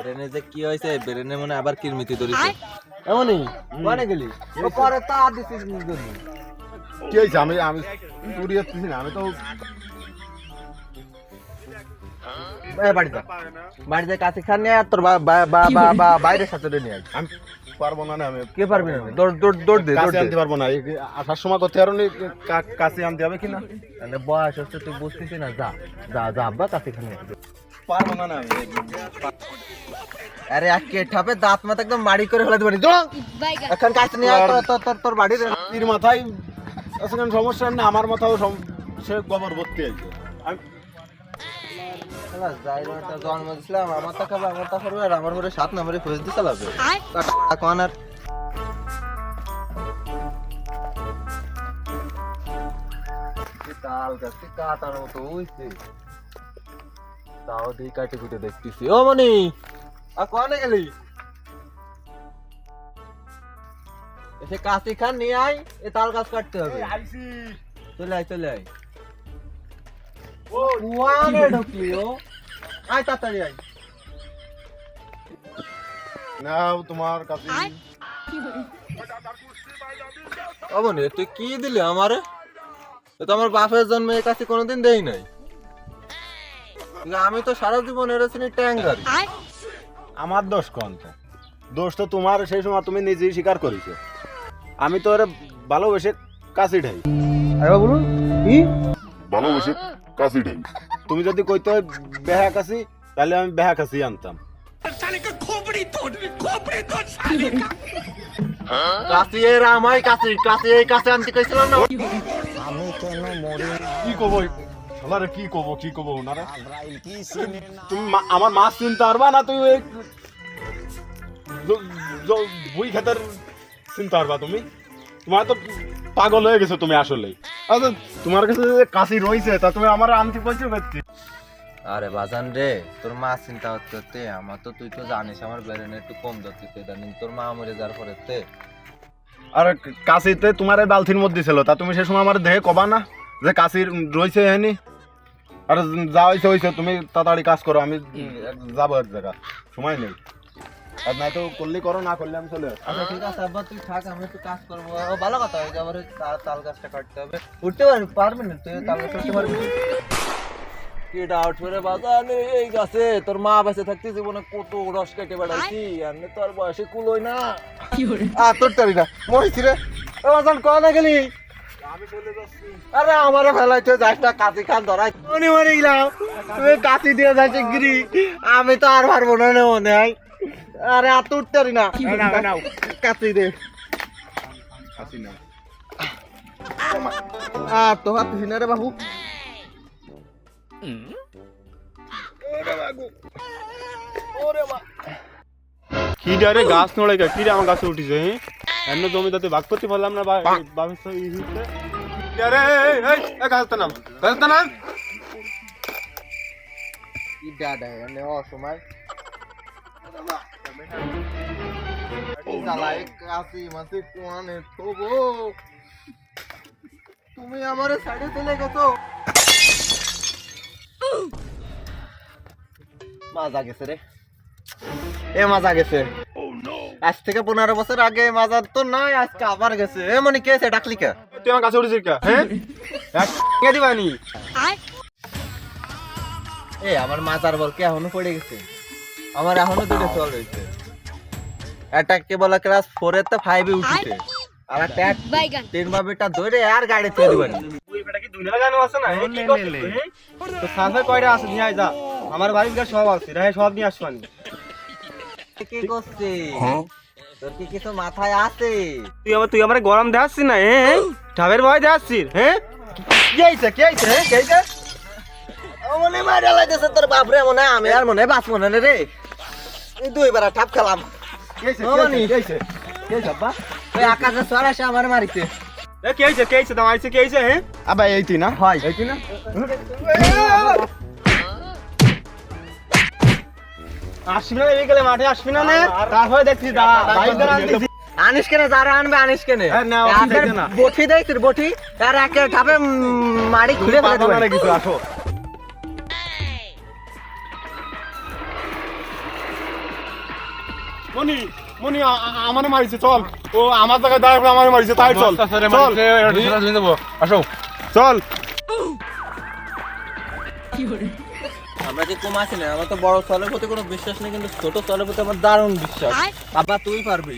ব্রেনে যে কি হয়েছে ব্রেনে মনে আবার কিরমিতি ধরেছে এমনই কোনে গেলি ও পরে তা দিছিস নিজের কি হয়েছে আমি আমি পুরি যাচ্ছি না আমি তো বাড়িতে কাছে খান নিয়ে তোর বাইরের সাথে নিয়ে আয় আমি পারবো না আমি কে পারবি না দৌড় দৌড় দৌড় দে কাছে আনতে পারবো না আসার সময় করতে পারো কাছে আনতে হবে কিনা মানে বয়স হচ্ছে তুই বুঝতেছি না যা যা যা আব্বা কাছে খান পারবো না আমি আরে এক কে ঠাপে দাঁত মাথা একদম মাড়ি করে ফেলাতে পারি তো এখন কাছে নিয়ে আয় তোর বাড়ির তীর মাথায় আসলে সমস্যা না আমার মাথাও সে গোবর ভর্তি আছে জন্ম দিছিলাম আমার তা খাবে আমার তা করবে আর আমার ঘরে 7 নম্বরে খোঁজ দিয়ে চালাবে এখন আর তাল গাছে কাটার মতো হইছে তাও দিয়ে কাটে কুটে দেখতেছি ও মনি আর কোনে গেলি এসে কাশি খান নিয়ে আয় এ তাল গাছ কাটতে হবে চলে আয় ও ওয়ানে ঢুকলিও আয় তাড়াতাড়ি আয় নাও তোমার কাছে অবনে তুই কি দিলি আমারে তো আমার বাপের জন্মে এই কাছে কোনোদিন দেই নাই আমি তো সারা জীবন এরছিনি ট্যাঙ্গারি আমার দোষ কোনটা দোষ তো তোমার সেই সময় তুমি নিজেই স্বীকার করেছো আমি তো এর ভালোবেসে কাছে ঢাই আরে বলুন কি ভালোবেসে কাছে ঢাই তুমি যদি কইতে বেহা কাছি তাহলে আমি বেহা কাছি আনতাম কাছে এর আমায় কাছে এই কাছে আনতে কইছিলাম না আমি কেন মরি কি কব আমারে কি কব ওনারা তুমি আমার মাছ চিনতে পারবা না তুমি বই খাতার চিনতে পারবা তুমি তোমার তো পাগল হয়ে গেছো তুমি আসলে আচ্ছা তোমার কাছে যে কাশি রয়েছে তা তুমি আমার আনতে কইছো ব্যক্তি আরে বাজান রে তোর মা চিন্তা করতে আমার তো তুই তো জানিস আমার ব্রেনে একটু কম ধরতেছে ইদানিং তোর মা মরে যাওয়ার পরেতে আর কাশিতে তোমার এই বালতির মধ্যে ছিল তা তুমি সে সময় আমার দেহে কবা না যে কাশির রয়েছে হয়নি আর যা হয়েছে তুমি তাড়াতাড়ি কাজ করো আমি যাবো এক জায়গা সময় নেই আর নাই তো করলে করো না করলে আমি চলে আচ্ছা ঠিক আছে আব্বা তুই থাক আমি একটু কাজ করবো ভালো কথা হয়ে যাবে তাল গাছটা কাটতে হবে উঠতে পারবি না তুই তাল গাছ কাটতে পারবি কি ডাউট করে বাজানে এই গাছে তোর মা বেঁচে থাকতে জীবনে কত রস কেটে বেড়াইছি আর তোর বয়সে কুলোই না তোর টারি না মরিছি রে বাজান কনে গেলি আমি চলে যাচ্ছি আরে আমারে ফেলাইতে যাস না কাশি খান ধরাই মরে গেলাম তুমি কাশি দিয়ে যাচ্ছে গিরি আমি তো আর পারবো না মনে হয় আরে আর তুই টারি না কাশি দে কাশি না তো হাত হিনা রে বাবু কি ডারে গাছ নড়ে গা কি রে আমার গাছে উঠিছে এন্ন জমি তাতে ভাগ করতে পারলাম না বাবিস আরে এই গাছটা নাম কি দাদা এনে অসময় চালাই কাশি মাসি কোনে তবু তুমি আমারে সাইডে চলে গেছো মাজা গেছে রে মাজা গেছে আজ থেকে 15 বছর আগে মাজা তো নাই আজকে আবার গেছে মনে কে ডাকলি কে তুই আমার কাছে উঠেছিস কে হ্যাঁ কে দিবানি আমার মাজার বল কে এখনো পড়ে গেছে আমার এখনো দুটো চল রয়েছে একটা কেবল ক্লাস 4 এ তো 5 এ উঠেছে আর একটা 3 বাবিটা ধরে আর গাড়ি ছেড়ে দিবেন ওই বেটা কি দুনিয়া গানো আছে না কি করছিস তো সাফে কয়টা আছে নিয়ে আয় যা আমার বাড়ির কাছে সব আছে রে সব নিয়ে আসবানি কি করছিস তোর কি কিছু মাথায় আছে তুই আমারে গরম দেখাচ্ছিস না হ্যাঁ ঠাবের ভয় দেখাচ্ছিস হ্যাঁ কি আইছে মনে মারা লাইতেছে তোর বাপ রে মনে আমি আর মনে বাস মনে রে এই দুইবার ঠাপ খেলাম কি আইছে আব্বা ওই আকাশে সরাসরি আমার মারিতে কি আইছে দাম আইছে কি আইছে হ্যাঁ আবা এইতি না হয় এইতি না আসবি না এই গেলে মাঠে আসবি না তারপরে দেখছিস আনিস কেনে যারা আনবে আনিস কেনে বঠি দেখছিস বঠি তার একে ঠাপে মারি খুলে ফেলে দেবে কিছু আসো মনি মনি আমারে মারিছে চল ও আমার জায়গায় দাঁড়ায় পড়ে আমারে মারিছে তাই চল চল আসো চল আমরা যে কম আছি না, আমার তো বড় ছেলের প্রতি কোনো বিশ্বাস নেই, কিন্তু ছোট ছেলের প্রতি আমার দারুণ বিশ্বাস। বাবা তুই পারবি।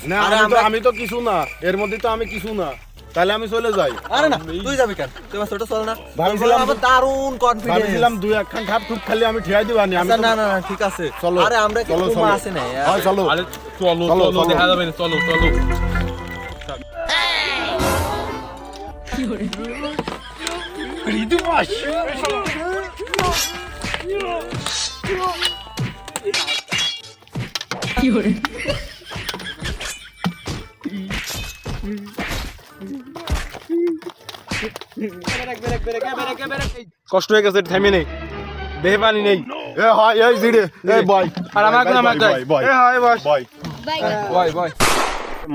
না আরে আমি তো কিছু না, এর মধ্যে তো আমি কিছু না, তাহলে আমি চলে যাই। আরে না তুই যাবি কেন, তুই আমার ছোট ছেলে না? ভাবছিলাম আমার দারুণ কনফিডেন্স। ভাবছিলাম দুই একখান ঠাপ ঠুপ খালি আমি ঠিয়াই দিবানি। আমি না না না ঠিক আছে চলো আরে আমরা কি চলো কম চলো আছি না? হয় চলো আরে চলো চলো, চলো চলো। দেখা যাবে না, চলো চলো কষ্ট হয়ে গেছে থেমে নেই দেহে পানি নেই এ হয় এই জিড়ে এই বয় আর আমার কোনো আমার বয় বয় এ হয় বস বয় বয় বয়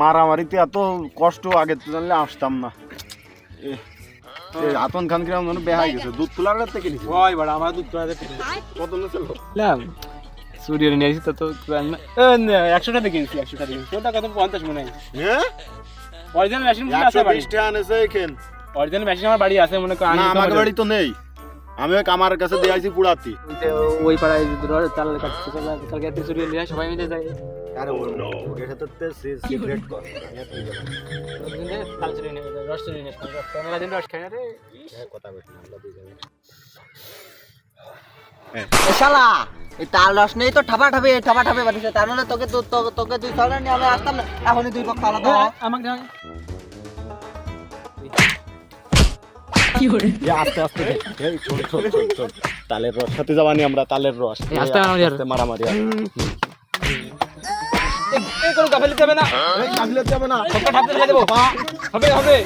মারামারিতে এত কষ্ট আগে তো জানলে আসতাম না। আতন খান কিরাম যেন বেহাই গেছে, দুধ তোলার কাছ থেকে নিছি বয় বড় আমার দুধ তোলাতে পেরে কত নিছিল? লাম সূর্য নিয়ে আসি তো 100 টাকা কিনছি 100 টাকা কিনছি ওটা কত 50 মনে হয় হ্যাঁ অরিজিনাল মেশিন আছে বাড়ি 120 টাকা আনেছে এখান। অরিজিনাল মেশিন আমার বাড়ি আছে মনে করেন না আমার বাড়ি তো নেই, আমি ওই আমার কাছে দিয়ে আইছি পুরাতি। ওই পাড়ায় চাল কাটতে কালকে এত সূর্য নিয়ে সবাই মিলে যায় আরে এটা তো সিগারেট কর কাল চুরি নিয়ে রস চুরি নিয়ে মেলা দিন রস খাই না রে কথা কইছ না আমরা দুই জায়গায়। এ শালা এই তাল রস নেই তো ঠাপা ঠাপে বাড়িছে, তার মানে তোকে তোকে তুই চলে নিয়ে আমি আসতাম না, এখনই দুই পক্ষ আলাদা হ। আমাকে আস্তে আস্তে দে। এই ছোট ছোট ছোট ছোট তালের রস সাথে যাবানি আমরা, তালের রস আস্তে মারামারি আর। আস্তে মারামারি আর। এই কোন গাফেলি যাবে না এই কাগলে যাবে না, সবটা ঠাপতে রেখে দেবো হবে হবে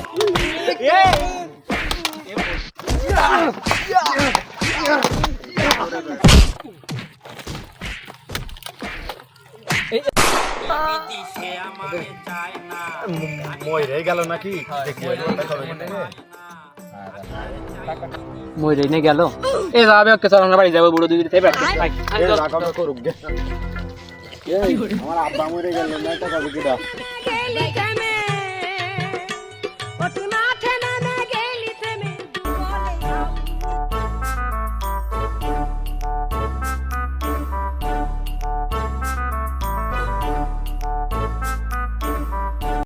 মই রে গেল নাকি দেখি দেখা হবে না। মই রেনে গেল এ যাবে ওকে চল আমরা বাড়ি যাবো বুড়ো দিদি তাই ব্যাক এই রাখাটা করুক গে। এই আমার আব্বা মরে গেল না, টাকা দিটা